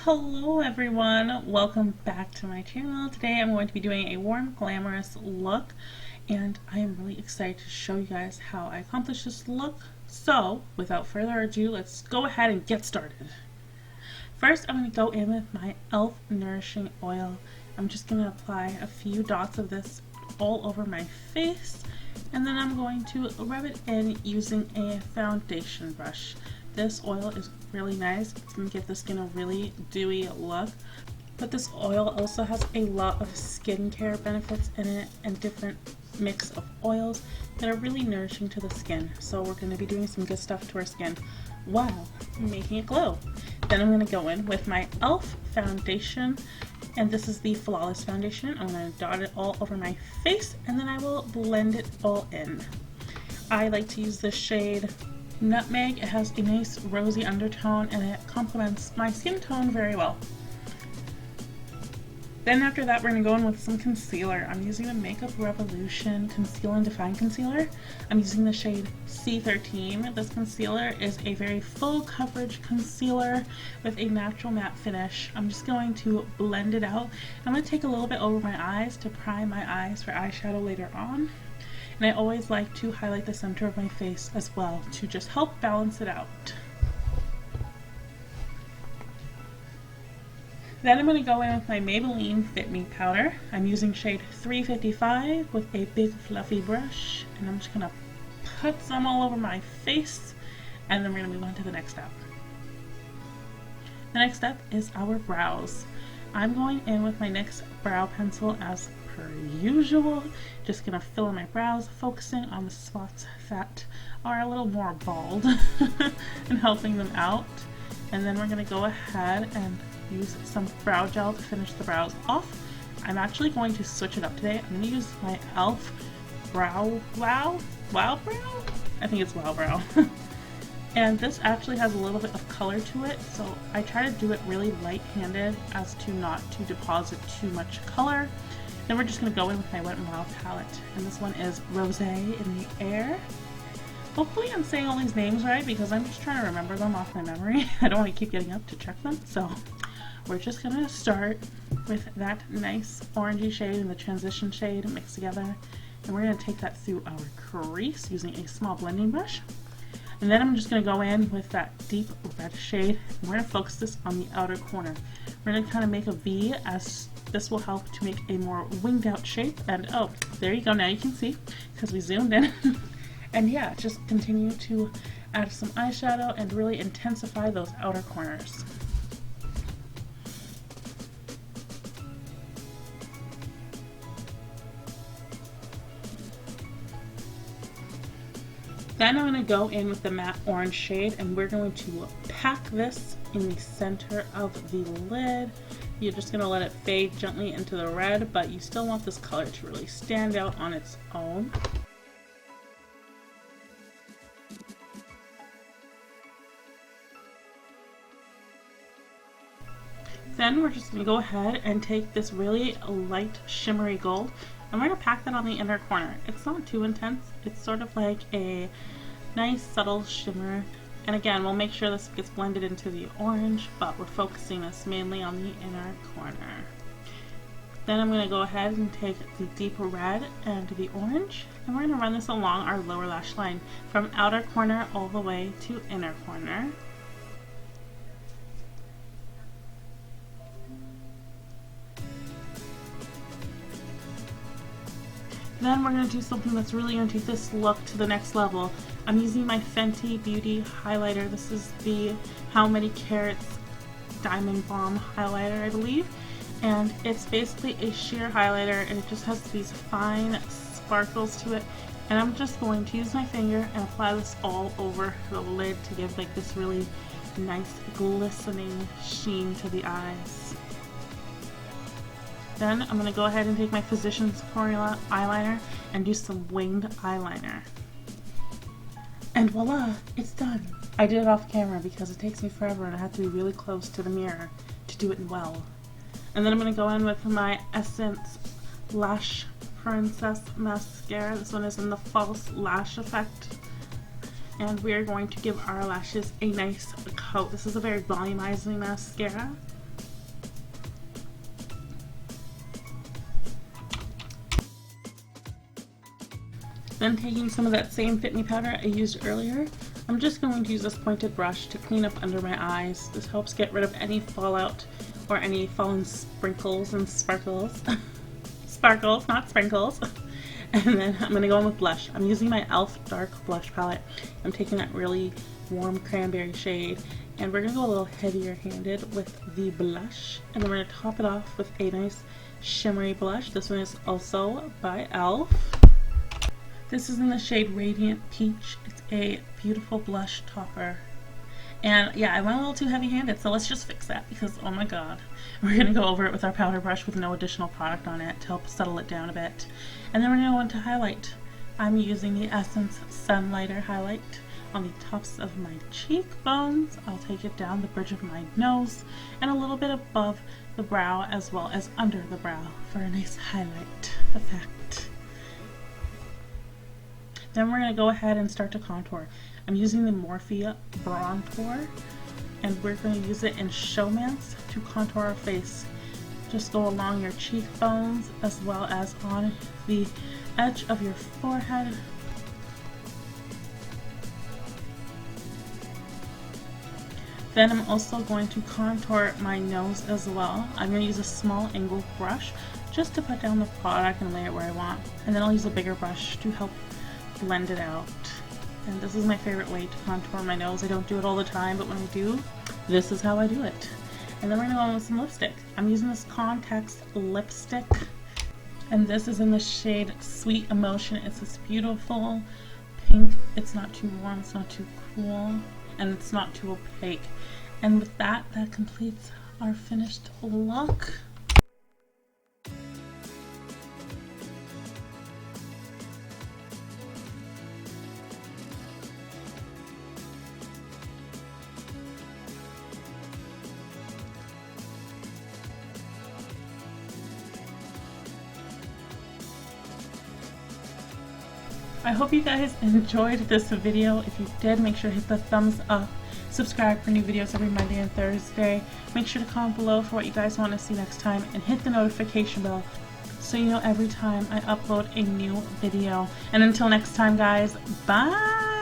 Hello everyone, welcome back to my channel. Today I'm going to be doing a warm, glamorous look, and I am really excited to show you guys how I accomplished this look. So, without further ado, let's go ahead and get started. First, I'm going to go in with my e.l.f. Nourishing Oil. I'm just going to apply a few dots of this all over my face, and then I'm going to rub it in using a foundation brush. This oil is really nice. It's going to give the skin a really dewy look. But this oil also has a lot of skincare benefits in it and different mix of oils that are really nourishing to the skin. So we're going to be doing some good stuff to our skin while making it glow. Then I'm going to go in with my e.l.f. foundation, and this is the Flawless Foundation. I'm going to dot it all over my face, and then I will blend it all in. I like to use the shade Nutmeg. It has a nice rosy undertone and it complements my skin tone very well. Then after that, we're going to go in with some concealer. I'm using the Makeup Revolution Conceal and Define Concealer. I'm using the shade C13. This concealer is a very full coverage concealer with a natural matte finish. I'm just going to blend it out. I'm going to take a little bit over my eyes to prime my eyes for eyeshadow later on. And I always like to highlight the center of my face as well to just help balance it out. Then I'm going to go in with my Maybelline Fit powder. I'm using shade 355 with a big fluffy brush, and I'm just going to put some all over my face, and then we're going to move on to the next step. The next step is our brows. I'm going in with my NYX brow pencil as per usual. Just gonna fill in my brows, focusing on the spots that are a little more bald and helping them out. And then we're gonna go ahead and use some brow gel to finish the brows off. I'm actually going to switch it up today. I'm gonna use my e.l.f. Wow Brow? I think it's Wow Brow. And this actually has a little bit of color to it, so I try to do it really light-handed as to not to deposit too much color. Then we're just going to go in with my Wet n Wild palette, and this one is Rosé in the Air. Hopefully I'm saying all these names right because I'm just trying to remember them off my memory. I don't want to keep getting up to check them, so we're just going to start with that nice orangey shade and the transition shade mixed together, and we're going to take that through our crease using a small blending brush. And then I'm just going to go in with that deep red shade, and we're going to focus this on the outer corner. We're going to kind of make a V, as this will help to make a more winged out shape. And oh, there you go, now you can see because we zoomed in. And yeah, just continue to add some eyeshadow and really intensify those outer corners. Then I'm going to go in with the matte orange shade, and we're going to pack this in the center of the lid. You're just going to let it fade gently into the red, but you still want this color to really stand out on its own. Then we're just going to go ahead and take this really light shimmery gold, and we're going to pack that on the inner corner. It's not too intense. It's sort of like a nice subtle shimmer. And again, we'll make sure this gets blended into the orange, but we're focusing this mainly on the inner corner. Then I'm going to go ahead and take the deep red and the orange, and we're going to run this along our lower lash line from outer corner all the way to inner corner. Then we're going to do something that's really going to take this look to the next level. I'm using my Fenty Beauty highlighter. This is the How Many Carats Diamond Bomb highlighter, I believe. And it's basically a sheer highlighter, and it just has these fine sparkles to it. And I'm just going to use my finger and apply this all over the lid to give like this really nice glistening sheen to the eyes. Then I'm going to go ahead and take my Physicians Formula eyeliner and do some winged eyeliner. And voila, it's done. I did it off camera because it takes me forever and I have to be really close to the mirror to do it well. And then I'm going to go in with my Essence Lash Princess Mascara. This one is in the False Lash Effect. And we are going to give our lashes a nice coat. This is a very volumizing mascara. Then taking some of that same Fit Me powder I used earlier, I'm just going to use this pointed brush to clean up under my eyes. This helps get rid of any fallout or any fallen sprinkles and sparkles. Sparkles, not sprinkles. And then I'm going to go in with blush. I'm using my e.l.f. Dark Blush Palette. I'm taking that really warm cranberry shade, and we're going to go a little heavier handed with the blush. And then we're going to top it off with a nice shimmery blush. This one is also by e.l.f. This is in the shade Radiant Peach. It's a beautiful blush topper. And yeah, I went a little too heavy-handed, so let's just fix that because, oh my god. We're going to go over it with our powder brush with no additional product on it to help settle it down a bit. And then we're going to go into highlight. I'm using the Essence Sunlighter highlight on the tops of my cheekbones. I'll take it down the bridge of my nose and a little bit above the brow as well as under the brow for a nice highlight effect. Then we're going to go ahead and start to contour. I'm using the Morphe Brontour, and we're going to use it in Showmance to contour our face. Just go along your cheekbones as well as on the edge of your forehead. Then I'm also going to contour my nose as well. I'm going to use a small angled brush just to put down the product and lay it where I want. And then I'll use a bigger brush to help blend it out. And this is my favorite way to contour my nose. I don't do it all the time, but when I do, this is how I do it. And then we're going to go in with some lipstick. I'm using this Context lipstick, and this is in the shade Sweet Emotion. It's this beautiful pink. It's not too warm, it's not too cool, and it's not too opaque. And with that, that completes our finished look. I hope you guys enjoyed this video. If you did, make sure to hit the thumbs up. Subscribe for new videos every Monday and Thursday. Make sure to comment below for what you guys want to see next time, and hit the notification bell so you know every time I upload a new video. And until next time, guys, bye!